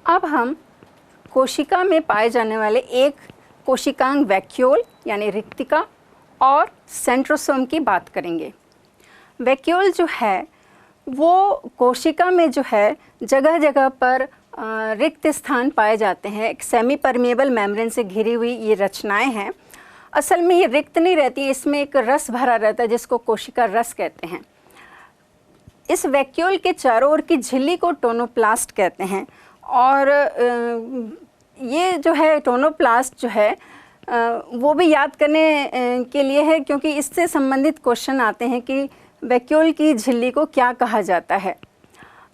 अब हम कोशिका में पाए जाने वाले एक कोशिकांग वैक्यूल यानी रिक्तिका और सेंट्रोसोम की बात करेंगे। वैक्यूल जो है वो कोशिका में जो है जगह जगह पर रिक्त स्थान पाए जाते हैं। एक सेमी परमेबल मेम्ब्रेन से घिरी हुई ये रचनाएं हैं। असल में ये रिक्त नहीं रहती, इसमें एक रस भरा रहता है जिसको कोशिका रस कहते हैं। इस वैक्यूल के चारों ओर की झिल्ली को टोनोप्लास्ट कहते हैं और ये जो है टोनोप्लास्ट जो है वो भी याद करने के लिए है क्योंकि इससे संबंधित क्वेश्चन आते हैं कि वैक्यूल की झिल्ली को क्या कहा जाता है।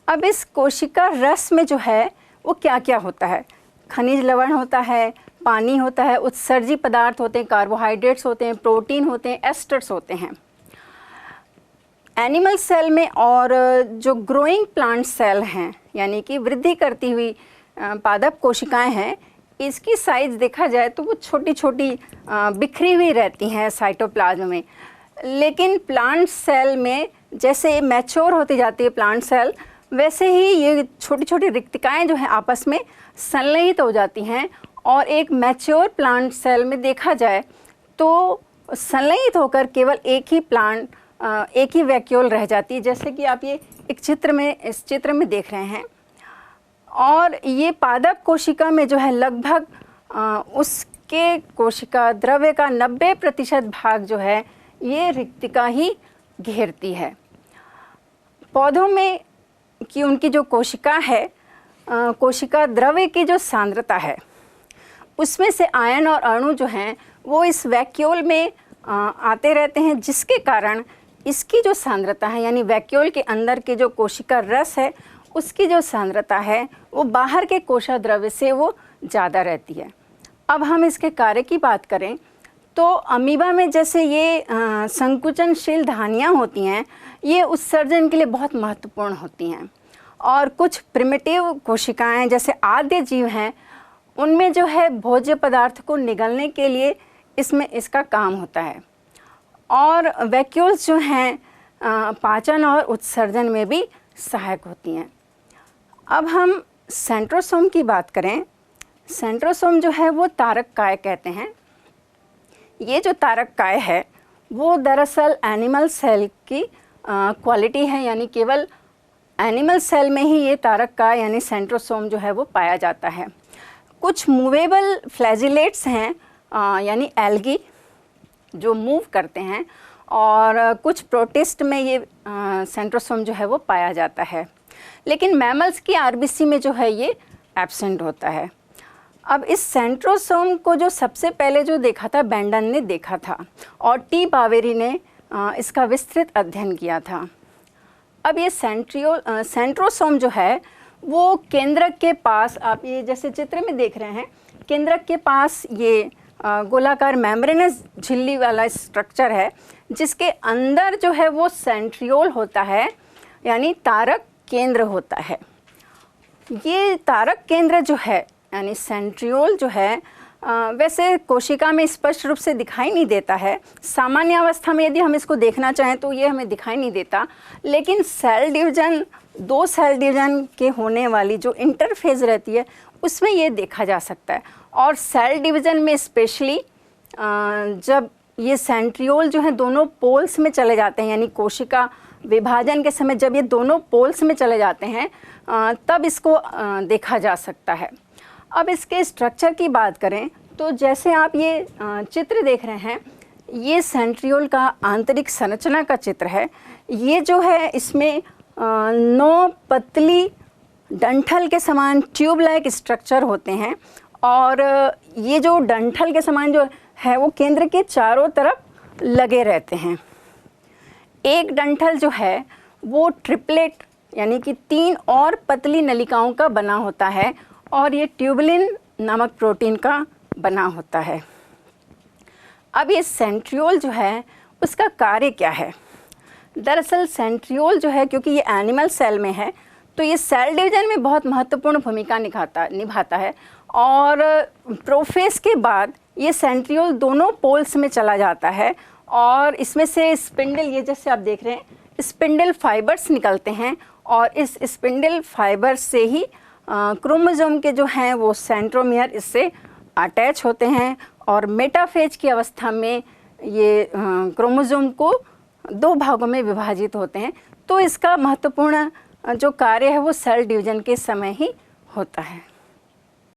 अब इस कोशिका रस में जो है वो क्या क्या होता है, खनिज लवण होता है, पानी होता है, उत्सर्जी पदार्थ होते हैं, कार्बोहाइड्रेट्स होते हैं, प्रोटीन होते हैं, एस्टर्स होते हैं। एनिमल सेल में और जो ग्रोइंग प्लांट सेल हैं यानी कि वृद्धि करती हुई पादप कोशिकाएं हैं, इसकी साइज देखा जाए तो वो छोटी छोटी बिखरी हुई रहती हैं साइटोप्लाज्म में। लेकिन प्लांट सेल में जैसे मैच्योर होती जाती है प्लांट सेल, वैसे ही ये छोटी छोटी रिक्तिकाएं जो हैं आपस में संलयित हो जाती हैं और एक मैच्योर प्लांट सेल में देखा जाए तो संलयित होकर केवल एक ही वैक्यूल रह जाती है, जैसे कि आप ये इस चित्र में देख रहे हैं। और ये पादप कोशिका में जो है लगभग उसके कोशिका द्रव्य का 90% भाग जो है ये रिक्तिका ही घेरती है। पौधों में कि उनकी जो कोशिका है, कोशिका द्रव्य की जो सांद्रता है उसमें से आयन और अणु जो हैं वो इस वैक्यूल में आते रहते हैं, जिसके कारण इसकी जो सांद्रता है यानी वैक्यूल के अंदर के जो कोशिका रस है उसकी जो सांद्रता है वो बाहर के कोशा द्रव्य से वो ज़्यादा रहती है। अब हम इसके कार्य की बात करें तो अमीबा में जैसे ये संकुचनशील धानियाँ होती हैं, ये उत्सर्जन के लिए बहुत महत्वपूर्ण होती हैं। और कुछ प्रिमिटिव कोशिकाएं जैसे आद्य जीव हैं, उनमें जो है भोज्य पदार्थ को निगलने के लिए इसका काम होता है। और वैक्यूल्स जो हैं पाचन और उत्सर्जन में भी सहायक होती हैं। अब हम सेंट्रोसोम की बात करें। सेंट्रोसोम जो है वो तारक काय कहते हैं। ये जो तारक काय है वो दरअसल एनिमल सेल की क्वालिटी है, यानी केवल एनिमल सेल में ही ये तारक काय यानी सेंट्रोसोम जो है वो पाया जाता है। कुछ मूवेबल फ्लैजिलेट्स हैं यानी एल्गी जो मूव करते हैं, और कुछ प्रोटिस्ट में ये सेंट्रोसोम जो है वो पाया जाता है। लेकिन मैमल्स की आरबीसी में जो है ये एब्सेंट होता है। अब इस सेंट्रोसोम को जो सबसे पहले जो देखा था बेंडन ने देखा था और टी बावेरी ने इसका विस्तृत अध्ययन किया था। अब ये सेंट्रोसोम जो है वो केंद्रक के पास, आप ये जैसे चित्र में देख रहे हैं, केंद्रक के पास ये गोलाकार मेम्ब्रेनस झिल्ली वाला स्ट्रक्चर है, जिसके अंदर जो है वो सेंट्रियोल होता है यानी तारक केंद्र होता है। ये तारक केंद्र जो है यानी सेंट्रियोल जो है वैसे कोशिका में स्पष्ट रूप से दिखाई नहीं देता है। सामान्य अवस्था में यदि हम इसको देखना चाहें तो ये हमें दिखाई नहीं देता, लेकिन दो सेल डिवीजन के होने वाली जो इंटरफेज रहती है उसमें ये देखा जा सकता है। और सेल डिवीज़न में स्पेशली जब ये सेंट्रियोल जो है दोनों पोल्स में चले जाते हैं, यानी कोशिका विभाजन के समय जब ये दोनों पोल्स में चले जाते हैं तब इसको देखा जा सकता है। अब इसके स्ट्रक्चर की बात करें तो जैसे आप ये चित्र देख रहे हैं, ये सेंट्रियोल का आंतरिक संरचना का चित्र है। ये जो है इसमें 9 पतली डंठल के समान ट्यूब लाइक स्ट्रक्चर होते हैं, और ये जो डंठल के समान जो है वो केंद्र के चारों तरफ लगे रहते हैं। एक डंठल जो है वो ट्रिपलेट यानी कि 3 और पतली नलिकाओं का बना होता है, और ये ट्यूबुलिन नामक प्रोटीन का बना होता है। अब ये सेंट्रियोल जो है उसका कार्य क्या है? दरअसल सेंट्रियोल जो है क्योंकि ये एनिमल सेल में है तो ये सेल डिवीजन में बहुत महत्वपूर्ण भूमिका निभाता है, और प्रोफेज के बाद ये सेंट्रियोल दोनों पोल्स में चला जाता है, और इसमें से स्पिंडल, ये जैसे आप देख रहे हैं स्पिंडल फाइबर्स निकलते हैं, और इस स्पिंडल फाइबर से ही क्रोमोसोम के जो हैं वो सेंट्रोमियर इससे अटैच होते हैं और मेटाफेज की अवस्था में ये क्रोमोसोम को 2 भागों में विभाजित होते हैं। तो इसका महत्वपूर्ण जो कार्य है वो सेल डिवीजन के समय ही होता है।